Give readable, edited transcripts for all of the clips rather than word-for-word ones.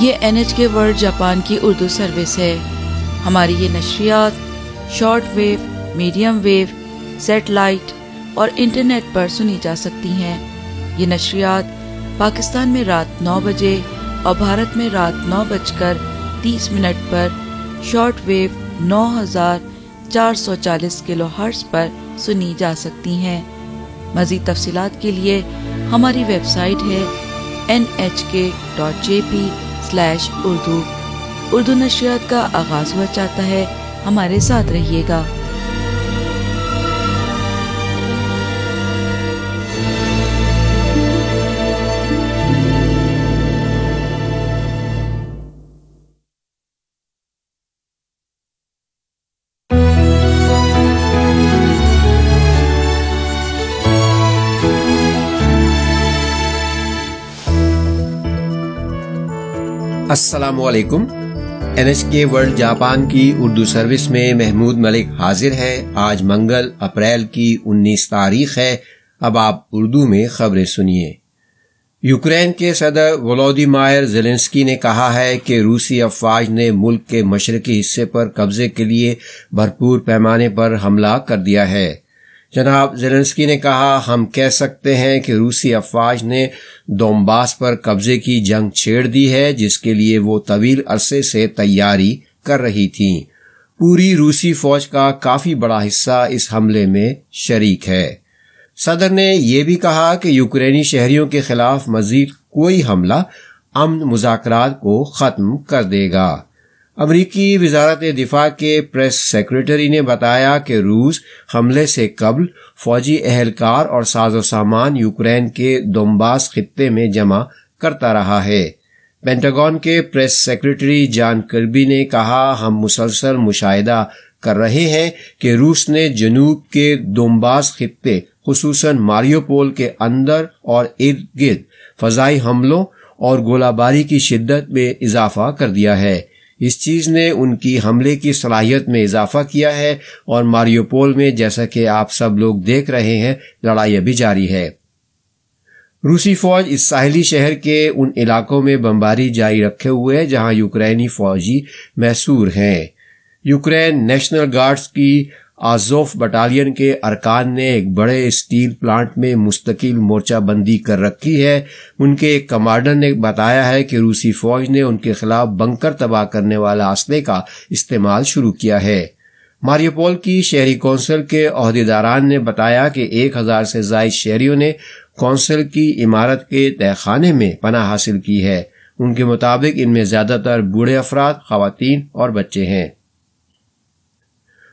یہ NHK world Japan کی Urdu service ہے۔ ہماری یہ نشریات short wave, medium wave, satellite اور انٹرنیٹ پر سنی جا سکتی ہیں۔ یہ نشریات پاکستان میں رات 9 بجے اور بھارت میں رات 9:30 پر شارٹ ویو 9440 کلو ہرٹز پر سنی جا سکتی ہیں۔ مزید تفصیلات کے لیے ہماری ویب سائٹ ہے nhk.jp/urdu۔ اردو نشریات کا آغاز ہوا چاہتا ہے، ہمارے ساتھ رہیے گا۔ السلام علیکم۔ NHK ورلڈ جاپان کی اردو سروس میں محمود ملک حاضر ہے۔ آج منگل اپریل کی 19 تاریخ ہے۔ اب آپ اردو میں خبریں سنیے۔ یوکرین کے صدر ولودیمائر زیلنسکی نے کہا ہے کہ روسی افواج نے ملک کے مشرقی حصے پر قبضے کے لیے بھرپور پیمانے پر حملہ کر دیا ہے۔ جناب زیلنسکی نے کہا، ہم کہہ سکتے ہیں کہ روسی افواج نے دونباس پر قبضے کی جنگ چھیڑ دی ہے، جس کے لیے وہ طویل عرصے سے تیاری کر رہی تھیں۔ پوری روسی فوج کا کافی بڑا حصہ اس حملے میں شریک ہے۔ صدر نے یہ بھی کہا کہ یوکرینی شہریوں کے خلاف مزید کوئی حملہ امن مذاکرات کو ختم کر دے گا۔ امریکی وزارت دفاع کے پریس سیکریٹری نے بتایا کہ روس حملے سے قبل فوجی اہلکار اور ساز و سامان یوکرین کے دونباس خطے میں جمع کرتا رہا ہے۔ پینٹاگون کے پریس سیکریٹری جان کربی نے کہا، ہم مسلسل مشاہدہ کر رہے ہیں کہ روس نے جنوب کے دونباس خطے خصوصاً ماریوپول کے اندر اور ارد گرد فضائی حملوں اور گولہ باری کی شدت میں اضافہ کر دیا ہے۔ اس چیز نے ان کی حملے کی صلاحیت میں اضافہ کیا ہے اور ماریوپول میں، جیسا کہ آپ سب لوگ دیکھ رہے ہیں، لڑائی ابھی جاری ہے۔ روسی فوج اس ساحلی شہر کے ان علاقوں میں بمباری جاری رکھے ہوئے ہے جہاں یوکرینی فوجی محصور ہیں۔ یوکرین نیشنل گارڈز کی آزوف بٹالین کے ارکان نے ایک بڑے اسٹیل پلانٹ میں مستقل مورچہ بندی کر رکھی ہے۔ ان کے ایک کمانڈر نے بتایا ہے کہ روسی فوج نے ان کے خلاف بنکر تباہ کرنے والا اسلحے کا استعمال شروع کیا ہے۔ ماریوپول کی شہری کونسل کے عہدیداران نے بتایا کہ 1000 سے زائد شہریوں نے کونسل کی عمارت کے تہخانے میں پناہ حاصل کی ہے۔ ان کے مطابق ان میں زیادہ تر بوڑھے افراد، خواتین اور بچے ہیں۔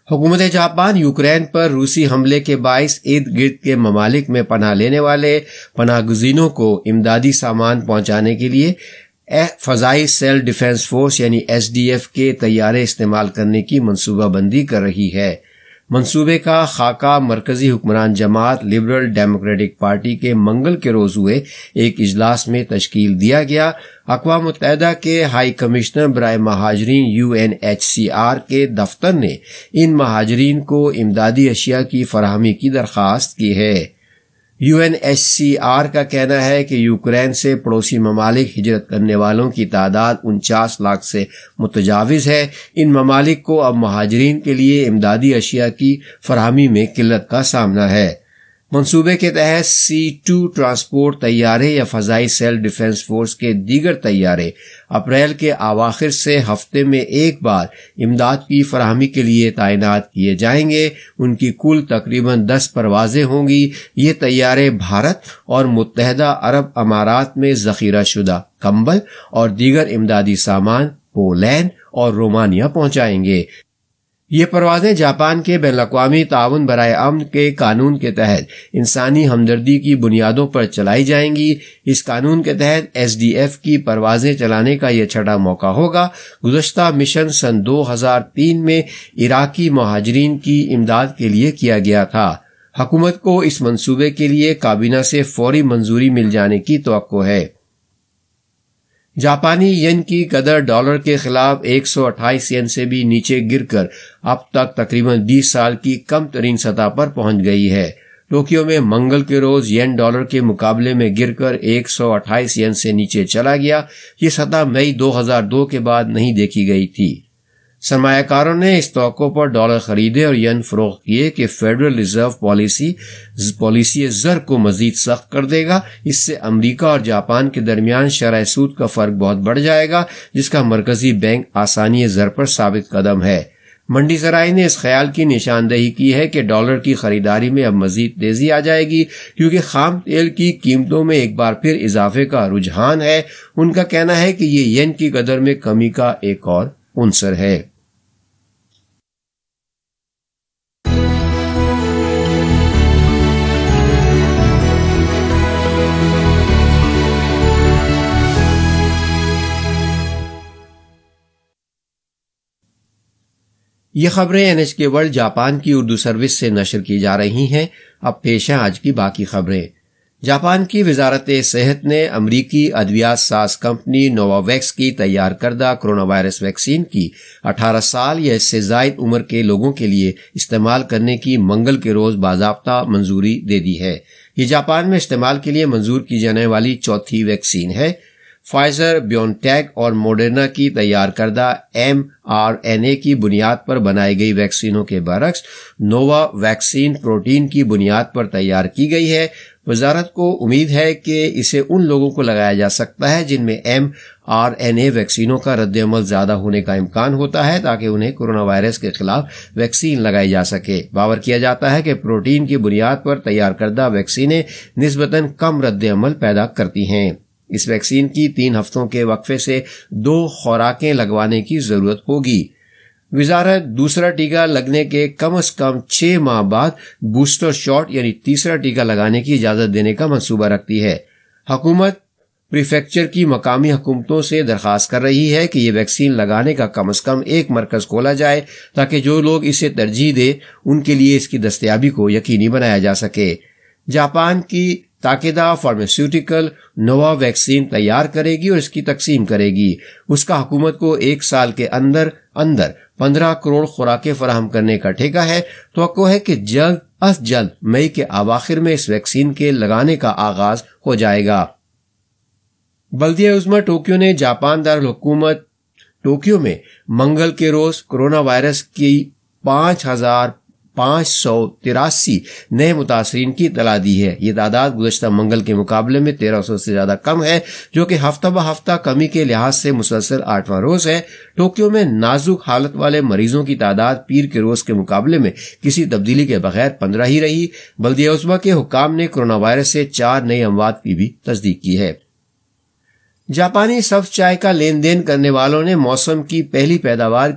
حکومت جاپان یوکرین پر روسی حملے کے باعث ارد گرد کے ممالک میں پناہ لینے والے پناہ گزینوں کو امدادی سامان پہنچانے کے لیے فضائی سیل ڈیفنس فورس یعنی SDF کے طیارے استعمال کرنے کی منصوبہ بندی کر رہی ہے۔ منصوبے کا خاکہ مرکزی حکمران جماعت لبرل ڈیموکریٹک پارٹی کے منگل کے روز ہوئے ایک اجلاس میں تشکیل دیا گیا۔ اقوام متحدہ کے ہائی کمشنر برائے مہاجرین UNHCR کے دفتر نے ان مہاجرین کو امدادی اشیاء کی فراہمی کی درخواست کی ہے۔ UNHCR کا کہنا ہے کہ یوکرین سے پڑوسی ممالک ہجرت کرنے والوں کی تعداد 49 لاکھ سے متجاوز ہے۔ ان ممالک کو اب مہاجرین کے لیے امدادی اشیاء کی فراہمی میں قلت کا سامنا ہے۔ منصوبے کے تحت C-2 ٹرانسپورٹ طیارے یا فضائی سیل ڈیفنس فورس کے دیگر طیارے اپریل کے اواخر سے ہفتے میں ایک بار امداد کی فراہمی کے لیے تعینات کیے جائیں گے۔ ان کی کل تقریباً 10 پروازیں ہوں گی۔ یہ طیارے بھارت اور متحدہ عرب امارات میں ذخیرہ شدہ کمبل اور دیگر امدادی سامان پولینڈ اور رومانیہ پہنچائیں گے۔ یہ پروازیں جاپان کے بین الاقوامی تعاون برائے امن کے قانون کے تحت انسانی ہمدردی کی بنیادوں پر چلائی جائیں گی۔ اس قانون کے تحت SDF کی پروازیں چلانے کا یہ چھٹا موقع ہوگا۔ گزشتہ مشن سن 2003 میں عراقی مہاجرین کی امداد کے لیے کیا گیا تھا۔ حکومت کو اس منصوبے کے لیے کابینہ سے فوری منظوری مل جانے کی توقع ہے۔ جاپانی ین کی قدر ڈالر کے خلاف 128 ین سے بھی نیچے گر کر اب تک تقریباً 20 سال کی کم ترین سطح پر پہنچ گئی ہے۔ टोक्यो में मंगल के रोज येन डॉलर के मुकाबले में गिरकर 128 येन से नीचे चला गया। ये सतह मई 2002 के बाद नहीं देखी गई थी। सरमायाकारों ने इस तवक्को पर डॉलर खरीदे और येन फरोख्त किए कि फेडरल रिजर्व पॉलिसी ज़र को मजीद सख्त कर देगा। इससे अमेरिका और जापान के दरमियान शरह सूद का फर्क बहुत बढ़ जाएगा, जिसका मरकजी बैंक आसानी ज़र पर साबित कदम है। मंडी ज़राए ने इस ख्याल की निशानदेही की है कि डॉलर की खरीदारी में अब मजीद तेजी आ जाएगी, क्योंकि खाम तेल की कीमतों में एक बार फिर इजाफे का रुझान है। उनका कहना है कि ये येन की कदर में कमी का एक और उनसर है। ये खबरें NHK वर्ल्ड जापान की उर्दू सर्विस से नशर की जा रही हैं। अब पेश है आज की बाकी खबरें। जापान की वजारत सेहत ने अमरीकी अद्वियात साज कंपनी नोवावैक्स की तैयार करदा कोरोना वायरस वैक्सीन की 18 साल या इससे जायद उम्र के लोगों के लिए इस्तेमाल करने की मंगल के रोज बाज़ाब्ता मंजूरी दे दी है। ये जापान में इस्तेमाल के लिए मंजूर की जाने वाली चौथी वैक्सीन है। फाइजर, बायोनटेक और मॉडर्ना की तैयार करदा mRNA की बुनियाद पर बनाई गई वैक्सीनों के बरक्स नोवा वैक्सीन प्रोटीन की बुनियाद पर तैयार की गई है। वजारत को उम्मीद है कि इसे उन लोगों को लगाया जा सकता है जिनमें mRNA वैक्सीनों का रद्द-ए-अमल ज्यादा होने का इम्कान होता है, ताकि उन्हें कोरोना वायरस के खिलाफ वैक्सीन लगाई जा सके। बावर किया जाता है कि प्रोटीन की बुनियाद पर तैयार करदा वैक्सीनें निस्बतन कम रद्द-ए-अमल पैदा करती हैं। इस वैक्सीन की 3 हफ्तों के वक्फे से 2 खुराकें लगवाने की जरूरत होगी। वजारत दूसरा टीका लगने के कम से कम 6 माह बाद बूस्टर शॉट यानी तीसरा टीका लगाने की इजाजत देने का मंसूबा रखती है। हुकूमत प्रीफेक्चर की मकामी हुकूमतों से दरखास्त कर रही है कि ये वैक्सीन लगाने का कम से कम एक मरकज खोला जाए, ताकि जो लोग इसे तरजीह दे उनके लिए इसकी दस्तयाबी को यकीनी बनाया जा सके। जापान की ताकेदा फार्मास्यूटिकल नोवा वैक्सीन तैयार करेगी और इसकी तकसीम करेगी। उसका हुकूमत को 1 साल के अंदर 15 करोड़ खुराकें फराहम करने का ठेका है। तो है कि जल्द अज जल्द मई के अवाखिर में इस वैक्सीन के लगाने का आगाज हो जाएगा। बल्दिया उज़्मा टोक्यो ने जापान दारुल हुकूमत टोक्यो में मंगल के रोज कोरोना वायरस की 5,583 नए मुतासरीन की इतला दी है। ये तादाद गुज़श्ता मंगल के मुकाबले में 1300 से ज्यादा कम है, जो कि हफ्ता ब हफ्ता कमी के लिहाज से मुसलसल 8वां रोज है। टोक्यो में नाजुक हालत वाले मरीजों की तादाद पीर के रोज के मुकाबले में किसी तब्दीली के बगैर 15 ही रही। बल्दिया उज़्मा के हुक्काम ने कोरोना वायरस से 4 नए अमवात की भी तस्दीक की है। जापानी सब्ज चाय का लेन देन करने वालों ने मौसम की पहली पैदावार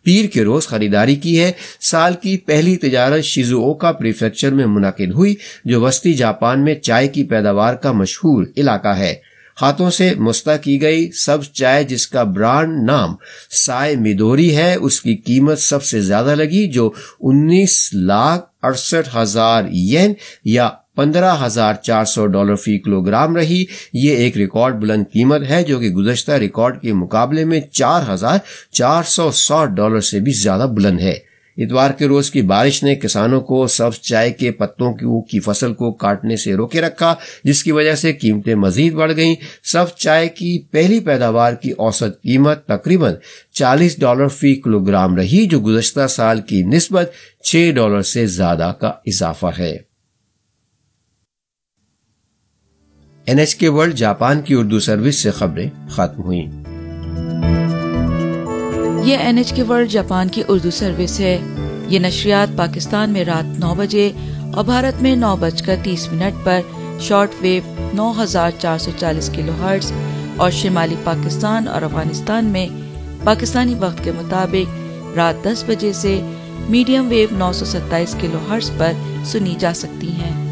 पीर के रोज खरीदारी की है। साल की पहली तिजारत शिजुओका प्रीफेक्चर में मुनाकिद हुई, जो वस्ती जापान में चाय की पैदावार का मशहूर इलाका है। हाथों से मुस्ता की गई सब्ज चाय, जिसका ब्रांड नाम साय मिदोरी है, उसकी कीमत सबसे ज्यादा लगी, जो 19,68,000 येन या $15,400 फी किलोग्राम रही। ये एक रिकॉर्ड बुलंद कीमत है, जो कि गुज़श्ता रिकॉर्ड के मुकाबले में $4,460 से भी ज्यादा बुलंद है। इतवार के रोज की बारिश ने किसानों को सब्ज चाय के पत्तों की फसल को काटने से रोके रखा, जिसकी वजह से कीमतें मजीद बढ़ गईं। सब्ज चाय की पहली पैदावार की औसत कीमत तकरीबन $40 फी किलोग्राम रही, जो गुज़श्ता साल की निस्बत $6 से ज्यादा का इजाफा है। NHK वर्ल्ड जापान की उर्दू सर्विस से खबरें खत्म हुई। ये NHK वर्ल्ड जापान की उर्दू सर्विस है। ये नशरियात पाकिस्तान में रात 9 बजे और भारत में 9:30 पर शॉर्ट वेव 9440 किलोहर्ट्ज और शिमाली पाकिस्तान और अफगानिस्तान में पाकिस्तानी वक्त के मुताबिक रात 10 बजे से मीडियम वेव 927 किलोहर्ट्ज पर सुनी जा सकती हैं।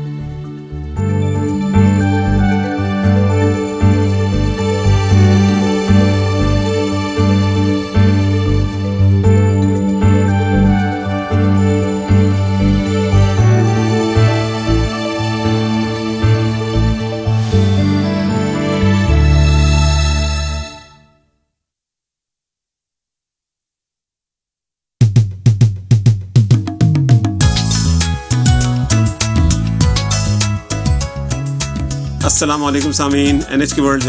السلام علیکم سامعین، NHK ورلڈ